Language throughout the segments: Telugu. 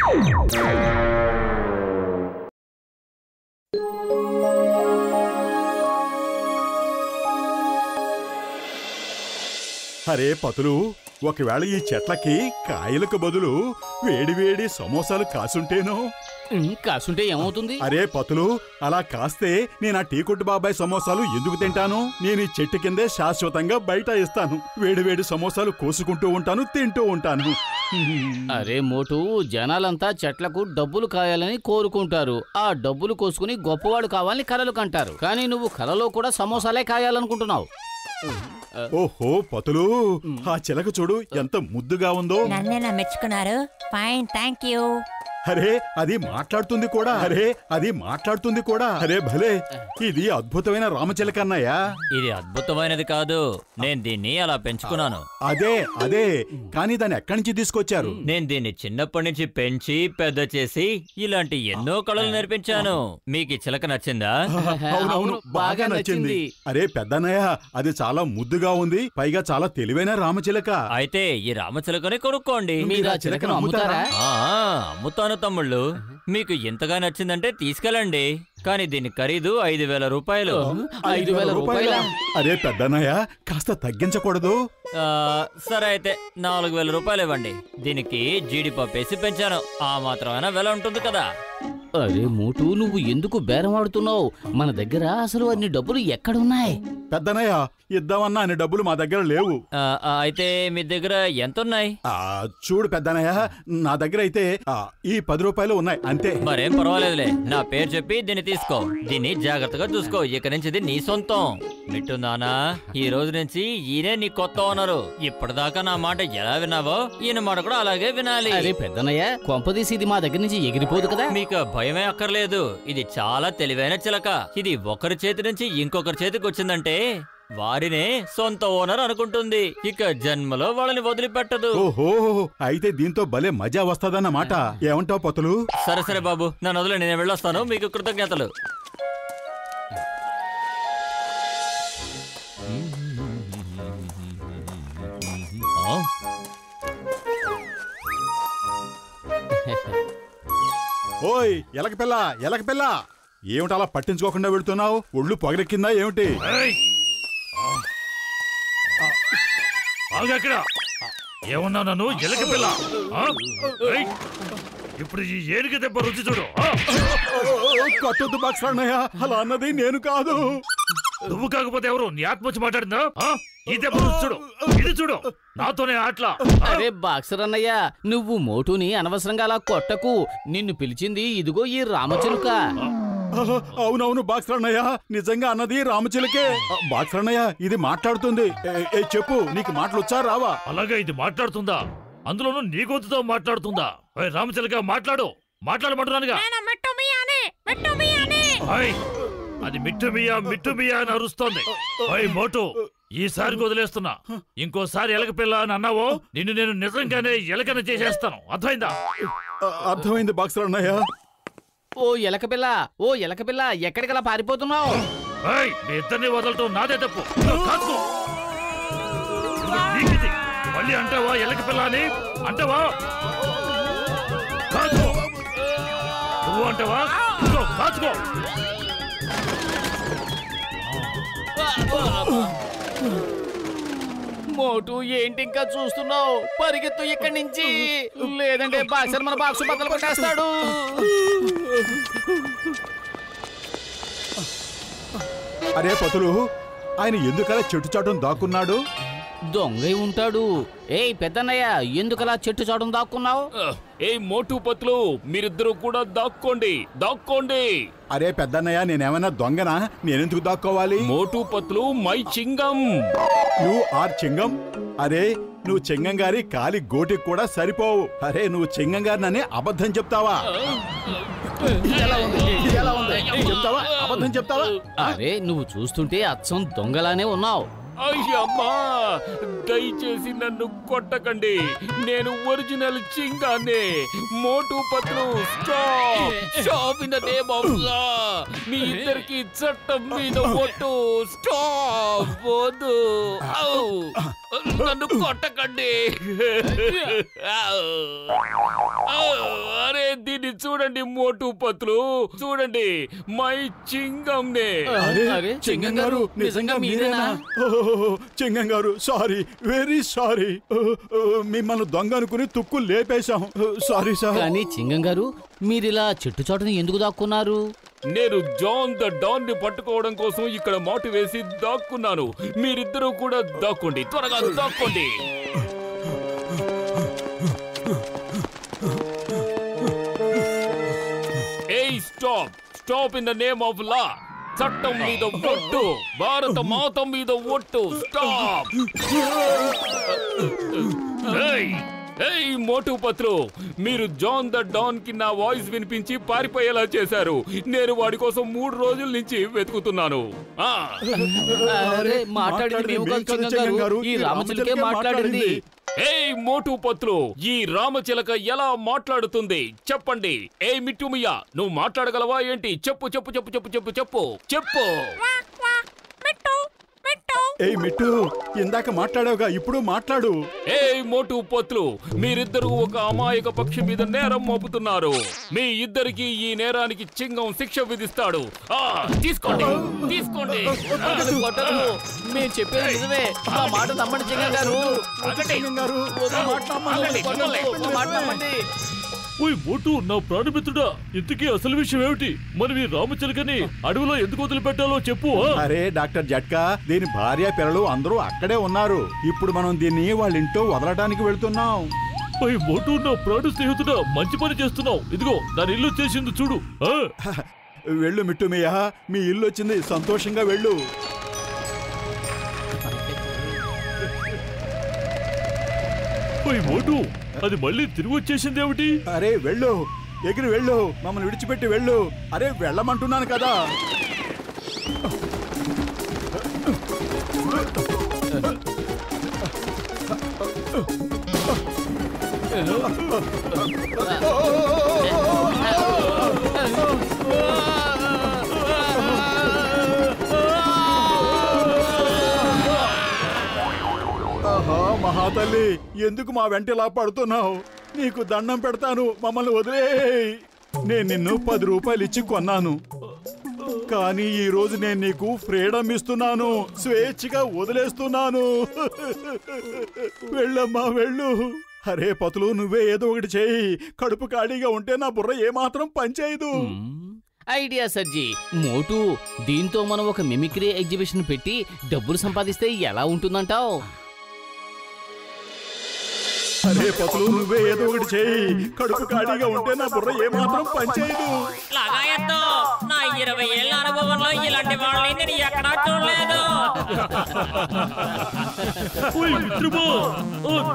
అరే పతులు, ఒకవేళ ఈ చెట్లకి కాయలకు బదులు వేడివేడి సమోసాలు కాసుంటేనో? కాసుంటే ఏమవుతుంది? అరే పతులు, అలా కాస్తే నేను ఆ టీ కొట్టు బాబాయ్ సమోసాలు ఎందుకు తింటాను? నేను ఈ చెట్టు కిందే శాశ్వతంగా బయట ఇస్తాను. వేడివేడి సమోసాలు కోసుకుంటూ ఉంటాను, తింటూ ఉంటాను. అరే మోటు, జనాలంతా చెట్లకు డబ్బులు కాయాలని కోరుకుంటారు. ఆ డబ్బులు కోసుకుని గొప్పవాడు కావాలని కలలు కంటారు. కానీ నువ్వు కలలో కూడా సమోసాలే కాయాలనుకుంటున్నావు. ఓహో పతులు, ఆ చిలక చూడు ఎంత ముద్దుగా ఉందో. నన్నేనా మెచ్చుకున్నారు? Fine, thank you. అరే అది మాట్లాడుతుంది కూడా. అరే భలే, ఇది అద్భుతమైన రామచిలక అన్నయ్య. ఇది అద్భుతమైనది కాదు, నేను దీన్ని అలా పెంచుకున్నాను. అదే కానీ దాన్ని ఎక్కడి నుంచి తీసుకొచ్చారు? నేను దీన్ని చిన్నప్పటి నుంచి పెంచి పెద్ద చేసి ఇలాంటి ఎన్నో కళలు నేర్పించాను. మీకు ఈ చిలక నచ్చిందా? అవునవును, బాగా నచ్చింది. అరే పెద్దన్నయ్య, అది చాలా ముద్దుగా ఉంది, పైగా చాలా తెలివైన రామచిలక. అయితే ఈ రామచిలకని కొనుక్కోండి. మీరు ఆ చిలకను అమ్ముతారా? అమ్ముతాను తమ్ముళ్ళు. మీకు ఎంతగా నచ్చిందంటే తీసుకెళ్ళండి. కానీ దీని ఖరీదు 5,000 రూపాయలు. 5,000 రూపాయలా? అరే పెద్దన్నయ్య, కాస్త తగ్గించకూడదు? సరే అయితే 4,000 రూపాయలు ఇవ్వండి. దీనికి జీడిపప్పు వేసి పెంచాను, ఆ మాత్రమైనా వెల ఉంటుంది కదా. అరే మోటు, నువ్వు ఎందుకు బేరం ఆడుతున్నావు? మన దగ్గర అసలు అన్ని డబ్బులు ఎక్కడున్నాయి? పెద్దనయ్య, ఇద్దామన్నా అన్ని డబ్బులు మా దగ్గర లేవు. అయితే మీ దగ్గర ఎంతున్నాయి? చూడు పెద్దనయ్య, నా దగ్గర అయితే ఈ 10 రూపాయలు ఉన్నాయి అంతే. మరేం పర్వాలేదులే, నా పేరు చెప్పి దీన్ని తీసుకో. దీన్ని జాగ్రత్తగా చూసుకో, ఇక నుంచి ఇది నీ సొంతం. మిట్టుందానా, ఈ రోజు నుంచి ఈయనే నీ కొత్త ఓనరు. ఇప్పటిదాకా నా మాట ఎలా విన్నావో ఈయన మాట కూడా అలాగే వినాలి. అరే పెద్దనయ్య, కొంపదీసి ఇది మా దగ్గర నుంచి ఎగిరిపోదు కదా? మీకు భయమే అక్కర్లేదు, ఇది చాలా తెలివైన చిలక. ఇది ఒకరి చేతి నుంచి ఇంకొకరి చేతికి వచ్చిందంటే వారినే సొంత ఓనర్ అనుకుంటుంది. ఇక జన్మలో వాళ్ళని వదిలిపెట్టదు. ఓహో, అయితే దీంతో భలే మజా వస్తదన్నమాట. ఏమంటావు పతులు? సరే బాబు, నన్ను వదిలే, నేను వెళ్ళొస్తాను. మీకు కృతజ్ఞతలు. ఓయ్ ఎలక పిల్ల, ఏమిటి అలా పట్టించుకోకుండా వెళుతున్నావు? ఒళ్ళు పొగరెక్కిందా ఏమిటి? ఏమన్నా నన్ను ఎలక పిల్ల? ఇప్పుడు ఈ ఏనుగు దెబ్బ రుచి చూడు. కొట్టొద్దు బాక్సన్నయ్య, అలా అన్నది నేను కాదు. నువ్వు కాకపోతే ఎవరు? నీ ఆత్మ వచ్చి మాట్లాడిందా? ఈ దెబ్బ రుచి చూడు, ఇది చూడు, నాతోనే ఆటలా. అరే బాక్సర్ అన్నయ్య, నువ్వు మోటుని అనవసరంగా అలా కొట్టకు. నిన్ను పిలిచింది ఇదిగో ఈ రామచిలుక. అవునవును బాక్సన్నయ్య, నిజంగా అన్నది రామచిలకే. బాక్సన్నయ్య, ఇది మాట్లాడుతుంది. చెప్పు, నీకు మాటలు వచ్చా రావా? అలాగే ఇది మాట్లాడుతుందా? అందులోనూ నీ గొంతుతో మాట్లాడుతుందా? రామచిలక మాట్లాడమంటున్నానుగా. అది మిట్టుమియా అని అరుస్తోంది. మోటు, ఈసారి వదిలేస్తున్నా. ఇంకోసారి ఎలక పిల్ల అని అన్నావో నిన్ను నేను నిజంగానే ఎలకన చేసేస్తాను. అర్థమైందా? అర్థమైంది బాక్సన్నయ్య. ఓ ఎలక పిల్ల, ఎక్కడికలా పారిపోతున్నావు? మీ ఇద్దరిని వదలటం నాదే తప్పు. మళ్ళీ అంటావా ఎలక పిల్ల అని? అంటావా? కాచుకో, నువ్వు అంటావా? కాచుకో. మోటు, ఏంటి ఇంకా చూస్తున్నావు? పరిగెత్తు ఇక్కడి నుంచి, లేదంటే బాక్సర్ మన బాక్సు బద్దలు కొట్టేస్తాడు. అరే పతులు, ఆయన ఎందుకలా చెట్టు చాటును దాక్కున్నాడు? దొంగై ఉంటాడు. ఏయ్ పెద్దన్నయ్య, ఎందుకలా చెట్టు చాటును దాక్కున్నావు? ఏయ్ మోటు పతులు, మీరిద్దరూ కూడా దాక్కోండి. అరే పెద్దన్నయ్య, నేనేమైనా దొంగనా? నేనెందుకు దాక్కోవాలి? మోటు పతులు మై చింగం. You are Chingam? అరే నువ్వు చింగం గారి కాలి గోటికి కూడా సరిపోవు. అరే నువ్వు చింగం గారిని అబద్ధం చెప్తావా? చెప్తావా? అబద్ధం చెప్తావా? అరే నువ్వు చూస్తుంటే అచ్చం దొంగలానే ఉన్నావు. అయ్యమ్మా, దయచేసి నన్ను కొట్టకండి. నేను ఒరిజినల్ చింగానే. Motu Patlu, stop in the name of law. మీ ఇద్దరికి చట్టం మీద ఒట్టు. స్టాప్. వద్దు. నన్ను కొట్టకండి. అరే దీన్ని చూడండి మోటు పత్లు, చూడండి మై చింగం నే. అరే చింగం గారు నిజంగా మీరేనా? చింగం గారు సారీ, వెరీ సారీ. మిమ్మల్ని దొంగ అనుకుని తుక్కు లేపేశాం. Sorry sir. కానీ చింగం గారు మీరిలా చెట్టు చాటుని ఎందుకు దాక్కున్నారు? నేను జాన్ ద డాన్ ని పట్టుకోవడం కోసం ఇక్కడ మాటు వేసి దాక్కున్నాను. మీరిద్దరూ కూడా దాక్కోండి, త్వరగా దాక్కోండి. ఏయ్ stop, stop in the name of లా. చట్టం మీద ఒట్టు, భారత మాత మీద ఒట్టు. స్టాప్. ఏయ్ మోటు పత్రు, మీరు జాన్ ద డాన్ కి నా వాయిస్ వినిపించి పారిపోయేలా చేశారు. నేను వాడి కోసం 3 రోజుల నుంచి వెతుకుతున్నాను. అరే మాట్లాడింది మేము కాదు చింగం గారు, ఈ రామచిలకే మాట్లాడింది. ఏయ్ మోటు పత్రు, ఈ రామచిలక ఎలా మాట్లాడుతుంది చెప్పండి. ఏ మిట్టుమియా, నువ్వు మాట్లాడగలవా ఏంటి? చెప్పు చెప్పు చెప్పు చెప్పు చెప్పు చెప్పు చెప్పు. ఏయ్ మిట్టు, ఇందాక మాట్లాడావుగా, ఇప్పుడు మాట్లాడు. ఏయ్ మోటు పత్లు, మీరిద్దరూ ఒక అమాయక పక్షి మీద నేరం మోపుతున్నారు. మీ ఇద్దరికి ఈ నేరానికి చింగం శిక్ష విధిస్తాడు. తీసుకోండి తీసుకోండి. మేము చెప్పేది నిజమే, మా మాట నమ్మండి చింగం గారు. చింగం గారు, ఓయ్ మోటు, నా ప్రాణమిత్రుడా, ఇంతకీ అసలు విషయం ఏమిటి? మనం ఈ రామచిలకని అడవిలో ఎందుకు వదిలిపెట్టాలో చెప్పు. అరే డాక్టర్ జట్కా, దీని భార్య పిల్లలు అందరూ అక్కడే ఉన్నారు. ఇప్పుడు మనం దీన్ని వాళ్ళ ఇంట్లో వదలడానికి వెళ్తున్నాం. ఓయ్ మోటు, నా ప్రాణ స్నేహితుడా, మంచి పని చేస్తున్నావు. ఇదిగో దాని ఇల్లు చేసింది చూడు. వెళ్ళు మిట్టుమయ్య, మీ ఇల్లు వచ్చింది, సంతోషంగా వెళ్ళు. ఓయ్ మోటు, అది మళ్ళీ తిరిగి వచ్చేసింది ఏమిటి? అరే వెళ్ళు, ఎగిరి వెళ్ళు, మమ్మల్ని విడిచిపెట్టి వెళ్ళు. అరే వెళ్ళమంటున్నాను కదా. మహాతల్లి, ఎందుకు మా వెంట ఇలా పడుతున్నావు? నీకు దండం పెడతాను, మమ్మల్ని వదిలేయ్. నేను నిన్ను 10 రూపాయలు ఇచ్చి కొన్నాను, కానీ ఈ రోజు నేను నీకు ఫ్రీడమ్ ఇస్తున్నాను, స్వేచ్ఛగా వదిలేస్తున్నాను. వెళ్ళమ్మా వెళ్ళు. అరే పతులు, నువ్వే ఏదో ఒకటి చేయి. కడుపు ఖాళీగా ఉంటే నా బుర్ర ఏమాత్రం పనిచేయదు. ఐడియా సర్జీ. మోటు, దీంతో మనం ఒక మిమిక్రీ ఎగ్జిబిషన్ పెట్టి డబ్బులు సంపాదిస్తే ఎలా ఉంటుందంటావు? అరే పతులు, నువ్వే ఏదో ఒకటి చేయి. కడుపు ఖాళీగా ఉంటే నా బుర్ర ఏమాత్రం పనిచేయదు. నా 20 ఏళ్ల అనుభవంలో ఇలాంటి వాళ్ళని నేను ఎక్కడా చూడలేదు.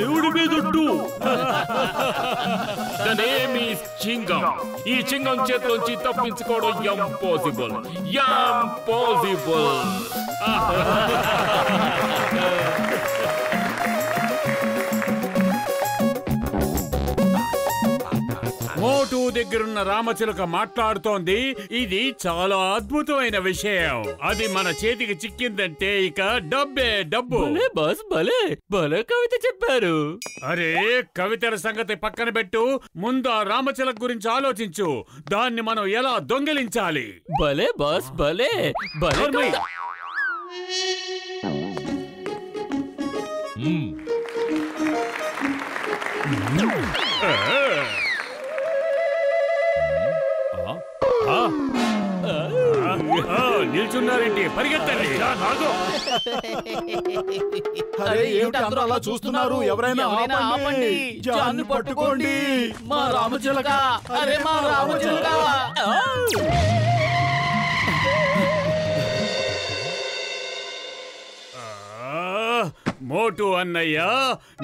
దేవుడి మీదొట్టు. చింగం. ఈ చింగం చేతిలోంచి తప్పించుకోవడం ఇంపాసిబుల్, ఇంపాసిబుల్. మోటు దగ్గరున్న రామచిలక మాట్లాడుతోంది. ఇది చాలా అద్భుతమైన విషయం. అది మన చేతికి చిక్కిందంటే ఇక డబ్బే డబ్బు. బాస్ భలే భలే కవిత చెప్పారు. అరే కవితల సంగతి పక్కన పెట్టు, ముందు ఆ రామచిలక గురించి ఆలోచించు. దాన్ని మనం ఎలా దొంగిలించాలి? భలే బాస్ భలే భలే. నిల్చున్నారేంటి? పరిగెత్తండి. అరే ఏమిటి అందరూ అలా చూస్తున్నారు? ఎవరైనా ఆపండి, జాన్ని పట్టుకోండి. మా రామచిలక, అరే మా రామచిలక. మోటు అన్నయ్య,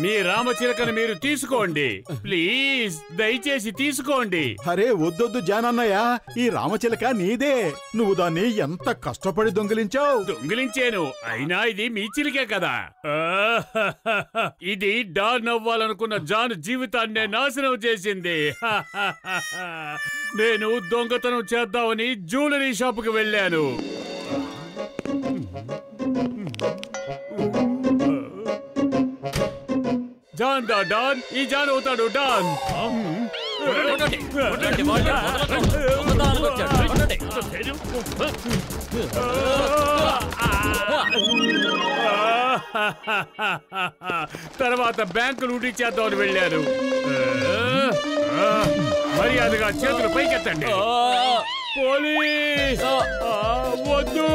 మీ రామచిలకను మీరు తీసుకోండి ప్లీజ్, దయచేసి తీసుకోండి. అరే వద్దొద్దు జానన్నయ్య, ఈ రామచిలక నీదే. నువ్వు దాన్ని ఎంత కష్టపడి దొంగిలించావు. దొంగిలించాను, అయినా ఇది మీ చిలికే కదా. ఇది డాన్ అవ్వాలనుకున్న జాన్ జీవితాన్ని నాశనం చేసింది. నేను దొంగతనం చేద్దామని జ్యువెలరీ షాపుకి వెళ్ళాను. జాన్ దా డాన్, ఈ జాన్ అవుతాడు డాన్. కొట్టండి, కొట్టండి, వాడిని వదలకండి. దొంగతనానికి వచ్చాడు. కొట్టండి. తర్వాత బ్యాంకు లూటీ చేద్దామని వెళ్ళారు. మర్యాదగా చేతులు పైకెత్తండి. పోలీస్ వద్దు.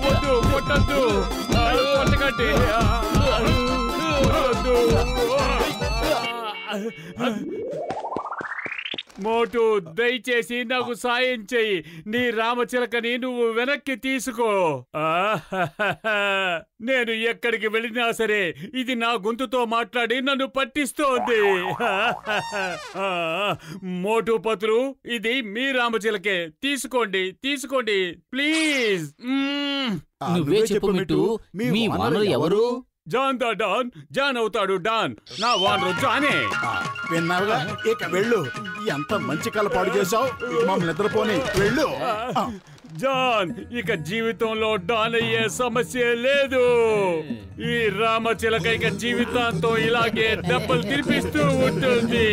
వద్దు, కొట్టద్దు, కొట్టకండి. మోటు, దయచేసి నాకు సాయం చెయ్యి. నీ రామచిలకని నువ్వు వెనక్కి తీసుకో. నేను ఎక్కడికి వెళ్ళినా సరే ఇది నా గొంతుతో మాట్లాడి నన్ను పట్టిస్తోంది. మోటు పతులు, ఇది మీ రామచిలకే. తీసుకోండి, తీసుకోండి ప్లీజ్. నువ్వే చెప్పు మిట్టు, మీ వానరు ఎవరు? జాన్ దా డాన్, జాన్ అవుతాడు డాన్. నా వానరు జానే. విన్నావుగా, ఇక వెళ్ళు. ఎంత మంచి కల పాడు చేశావు. మమ్మల్ని నిద్రపోని వెళ్ళు. జాన్, ఇక జీవితంలో డాన్ అయ్యే సమస్య లేదు. ఈ రామచిలక ఇక జీవితాంతం ఇలాగే దెబ్బలు తినిపిస్తూ ఉంటుంది.